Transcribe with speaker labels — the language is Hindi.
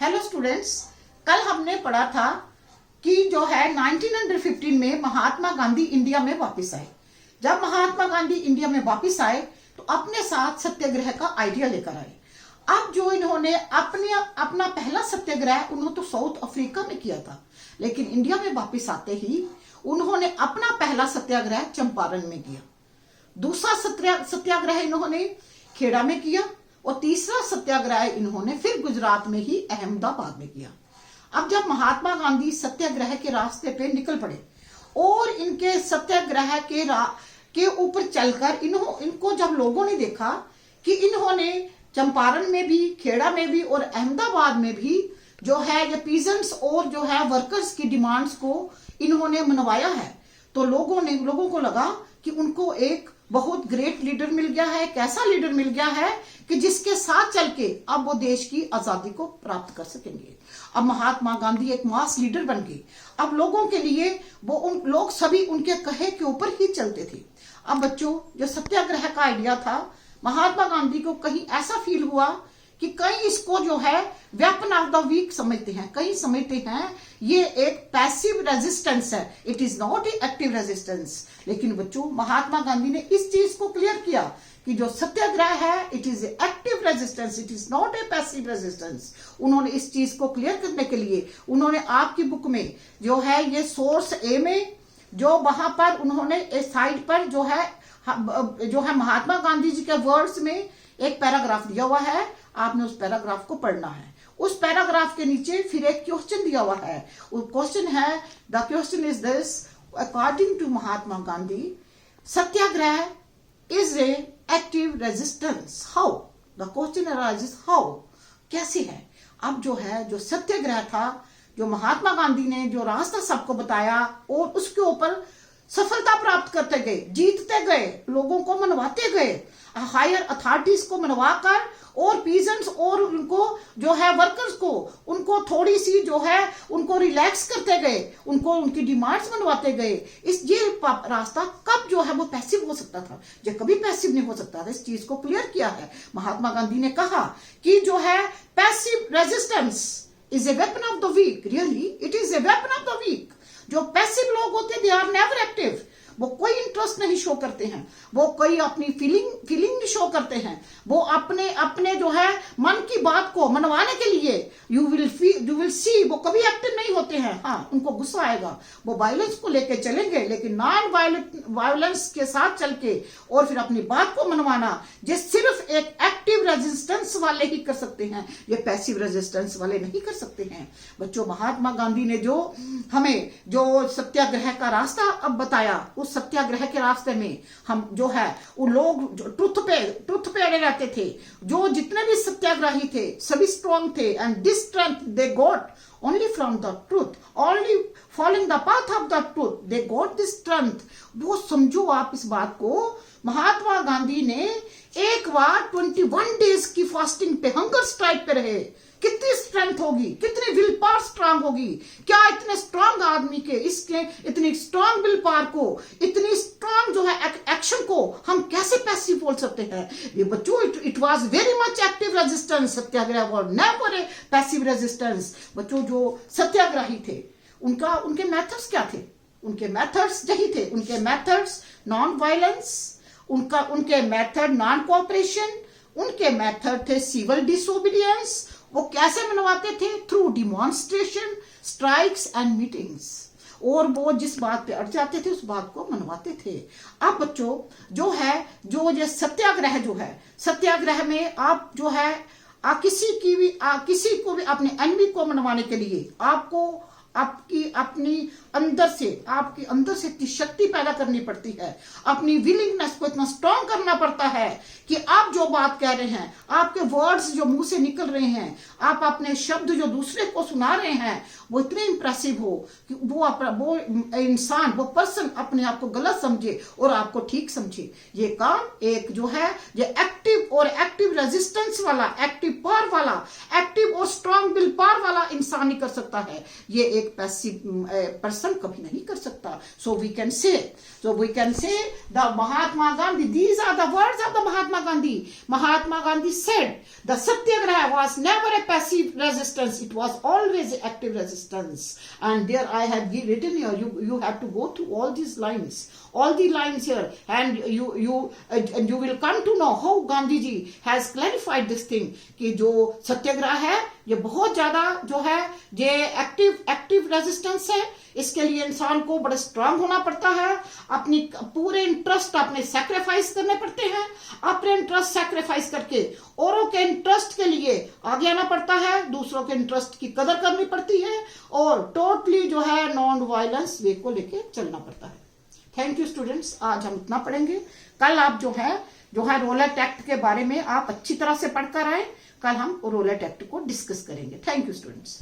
Speaker 1: हेलो स्टूडेंट्स, कल हमने पढ़ा था कि जो है 1915 में महात्मा गांधी इंडिया में वापस आए। जब महात्मा गांधी इंडिया में वापस आए तो अपने साथ सत्याग्रह का आइडिया लेकर आए। अब जो इन्होंने अपना पहला सत्याग्रह उन्होंने तो साउथ अफ्रीका में किया था, लेकिन इंडिया में वापस आते ही उन्होंने अपना पहला सत्याग्रह चंपारण में किया। दूसरा सत्याग्रह इन्होंने खेड़ा में किया और तीसरा सत्याग्रह इन्होंने फिर गुजरात में ही अहमदाबाद में किया। अब जब महात्मा गांधी सत्याग्रह के रास्ते पे निकल पड़े और इनके सत्याग्रह के ऊपर चलकर इनको जब लोगों ने देखा कि इन्होंने चंपारण में भी, खेड़ा में भी और अहमदाबाद में भी जो है ये पीजेंट्स और जो है वर्कर्स की डिमांड्स को इन्होंने मनवाया है, तो लोगों को लगा कि उनको एक बहुत ग्रेट लीडर मिल गया है। कैसा लीडर मिल गया है कि जिसके साथ चल के अब वो देश की आजादी को प्राप्त कर सकेंगे। अब महात्मा गांधी एक मास लीडर बन गए। अब लोगों के लिए लोग सभी उनके कहे के ऊपर ही चलते थे। अब बच्चों, जो सत्याग्रह का आइडिया था, महात्मा गांधी को कहीं ऐसा फील हुआ कि कहीं इसको जो है वेपन ऑफ द वीक समझते हैं, कहीं समझते हैं ये एक पैसिव रेजिस्टेंस है, it is not a active resistance. लेकिन बच्चों, महात्मा गांधी ने इस चीज को क्लियर किया कि जो सत्याग्रह है it is a active resistance, it is not a passive resistance. उन्होंने इस चीज को क्लियर करने के लिए उन्होंने आपकी बुक में जो है ये सोर्स ए में जो वहां पर उन्होंने इस साइड पर जो है महात्मा गांधी जी के वर्ड्स में एक पैराग्राफ दिया हुआ है। आपने उस पैराग्राफ को पढ़ना है। उस पैराग्राफ के नीचे फिर एक क्वेश्चन दिया हुआ है। वो क्वेश्चन है, the question is this, according to Mahatma Gandhi satyagraha is a active resistance, how? The question arises, how, कैसे है? अब जो है जो सत्याग्रह था, जो महात्मा गांधी ने जो रास्ता सबको बताया और उसके ऊपर सफलता प्राप्त करते गए, जीतते गए, लोगों को मनवाते गए, हायर अथॉरिटीज को मनवाकर और पीजेंट्स और उनको जो है वर्कर्स को उनको थोड़ी सी जो है उनको रिलैक्स करते गए, उनको उनकी डिमांड्स मनवाते गए। ये रास्ता कब जो है वो पैसिव हो सकता था, जो कभी पैसिव नहीं हो सकता था। इस चीज को क्लियर किया है। महात्मा गांधी ने कहा कि जो है passive resistance is a weapon of the weak. Really it is a weapon of the weak. जो पैसिव लोग होते हैं दे आर नेवर एक्टिव। वो कोई इंटरेस्ट नहीं शो करते हैं, वो कोई अपनी फीलिंग नहीं शो करते हैं। वो अपने जो है मन की बात को मनवाने के लिए यू विल सी वो कभी एक्टिव नहीं होते हैं। हाँ, उनको गुस्सा आएगा, वो वायलेंस को लेके चलेंगे, लेकिन नॉन वायलेंस के साथ चल के और फिर अपनी बात को मनवाना ये सिर्फ एक एक्टिव रेजिस्टेंस वाले ही कर सकते हैं, ये पैसिव रेजिस्टेंस वाले नहीं कर सकते हैं। बच्चों, महात्मा गांधी ने जो हमें जो सत्याग्रह का रास्ता अब बताया, उस सत्याग्रह के रास्ते में हम जो है वो लोग ट्रुथ पे अड़े रहते थे। जो जितने भी सत्याग्रही थे सभी स्ट्रॉन्ग थे, and this strength they got only from the truth, only following the path of the truth, they got this strength। वो समझो आप इस बात को, महात्मा गांधी ने एक बार 21 डेज की फास्टिंग पे, हंगर स्ट्राइक पे रहे। कितनी स्ट्रेंथ होगी, कितनी विल पावर स्ट्रांग होगी? क्या इतने स्ट्रांग आदमी के इसके इतनी स्ट्रांग विल पावर को, इतनी स्ट्रांग जो है एक्शन को हम कैसे पैसिव बोल सकते हैं? ये बच्चों, it was very much active resistance. Satyagraha was never a passive resistance. बच्चों, जो सत्याग्रही थे उनके मेथड्स क्या थे? उनके मेथड्स यही थे। उनके मेथड्स नॉन वायलेंस, उनके मेथड नॉन कोऑपरेशन, उनके मेथड थे सिविल डिसोबीडियंस। वो कैसे मनवाते थे? Through demonstration, strikes and meetings. और वो जिस बात पे अड़ जाते थे उस बात को मनवाते थे। अब बच्चों, जो ये सत्याग्रह जो है, सत्याग्रह में आप जो है किसी को भी अपने एनिमी को मनवाने के लिए आपको आपकी अंदर से इतनी शक्ति पैदा करनी पड़ती है, अपनी विलिंगनेस को इतना स्ट्रॉन्ग करना पड़ता है कि आप जो बात कह रहे हैं, आपके वर्ड्स जो मुंह से निकल रहे हैं, आप अपने शब्द जो दूसरे को सुना रहे हैं, वो इतने इंप्रेसिव हो कि वो इंसान, वो पर्सन अपने आप को गलत समझे और आपको ठीक समझे। ये काम एक जो है ये एक्टिव रेजिस्टेंस वाला, एक्टिव पावर वाला, एक्टिव वो स्ट्रांग विल पावर वाला इंसान ही कर सकता है, ये एक पैसिव पर्सन कभी नहीं कर सकता। So we can say the Mahatma Gandhi, these are the words of the Mahatma Gandhi. Mahatma Gandhi said the satyagraha was never a passive resistance, it was always active resistance. And there I have written here, you have to go through all these lines, all the lines here, and you will come to know how Gandhi ji has clarified this thing कि जो सत्याग्रह है ये बहुत ज्यादा जो है ये एक्टिव रेजिस्टेंस है। इसके लिए इंसान को बड़ा स्ट्रांग होना पड़ता है, अपनी पूरे इंटरेस्ट अपने सैक्रिफाइस करने पड़ते हैं, अपने इंटरेस्ट सैक्रिफाइस करके औरों के इंटरेस्ट के लिए आगे आना पड़ता है, दूसरों के इंटरेस्ट की कदर करनी पड़ती है और टोटली जो है नॉन वायलेंस वे को लेके चलना पड़ता है। थैंक यू स्टूडेंट्स, आज हम इतना पढ़ेंगे। कल आप जो है रोलेट एक्ट के बारे में आप अच्छी तरह से पढ़कर आए। कल हम रोलेट एक्ट को डिस्कस करेंगे। Thank you students.